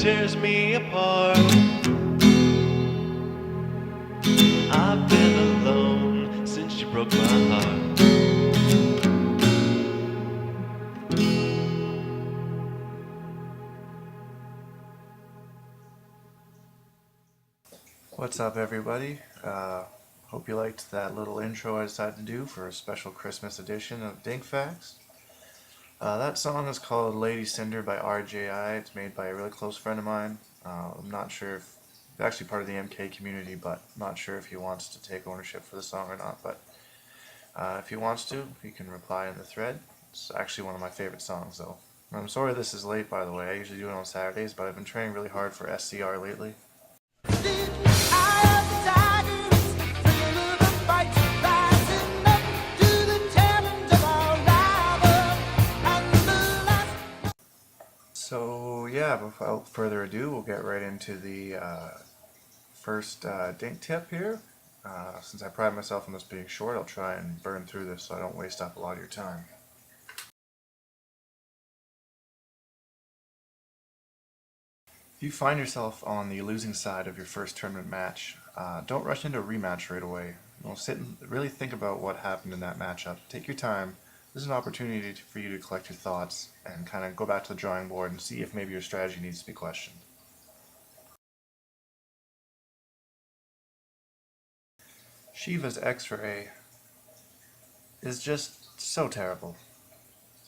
tears me apart. I've been alone since you broke my heart. What's up, everybody? Hope you liked that little intro I decided to do for a special Christmas edition of Dinkfacts. That song is called Lady Cinder by RJI. It's made by a really close friend of mine. I'm not sure if he's actually part of the MK community, but I'm not sure if he wants to take ownership for the song or not. But if he wants to, he can reply in the thread. It's actually one of my favorite songs, though. I'm sorry this is late, by the way. I usually do it on Saturdays, but I've been training really hard for SCR lately. So yeah, without further ado, we'll get right into the first dink tip here. Since I pride myself on this being short, I'll try and burn through this so I don't waste up a lot of your time. If you find yourself on the losing side of your first tournament match, don't rush into a rematch right away. Sit and really think about what happened in that matchup. Take your time. This is an opportunity for you to collect your thoughts and kind of go back to the drawing board and see if maybe your strategy needs to be questioned. Shiva's X-ray is just so terrible.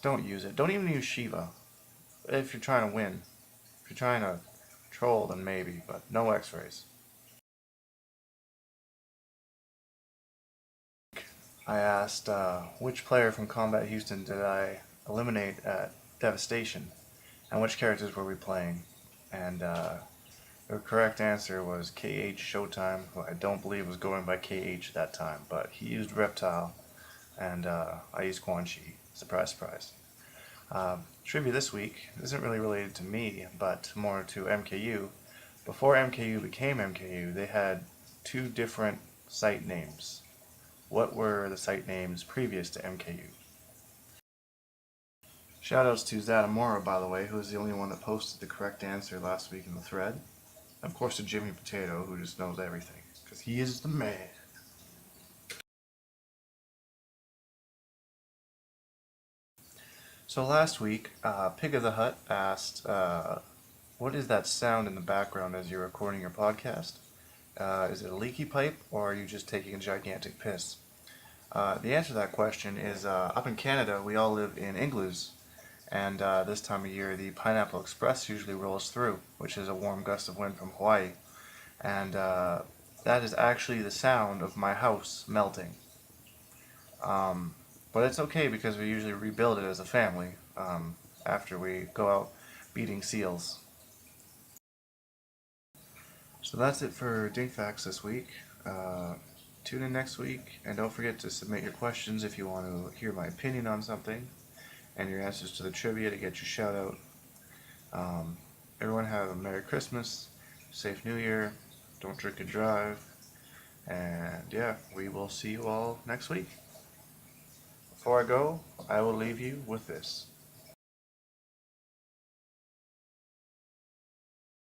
Don't use it. Don't even use Shiva if you're trying to win. If you're trying to troll, then maybe, but no X-rays. I asked which player from Combat Houston did I eliminate at Devastation, and which characters were we playing, and the correct answer was KH Showtime, who I don't believe was going by KH at that time, but he used Reptile, and I used Quan Chi. Surprise, surprise. Trivia this week isn't really related to me, but more to MKU. Before MKU became MKU, they had two different site names. What were the site names previous to MKU? Shoutouts to Zatamora, by the way, who was the only one that posted the correct answer last week in the thread. And of course to Jimmy Potato, who just knows everything, because he is the man. So last week, Pig of the Hut asked, what is that sound in the background as you're recording your podcast? Is it a leaky pipe, or are you just taking a gigantic piss? The answer to that question is, up in Canada, we all live in igloos, and this time of year the Pineapple Express usually rolls through, which is a warm gust of wind from Hawaii, and that is actually the sound of my house melting. But it's okay because we usually rebuild it as a family after we go out beating seals. So that's it for Dinkfacts this week. Tune in next week, and don't forget to submit your questions if you want to hear my opinion on something, and your answers to the trivia to get your shout out. Everyone have a Merry Christmas, safe New Year, don't drink and drive, and yeah, we will see you all next week. Before I go, I will leave you with this.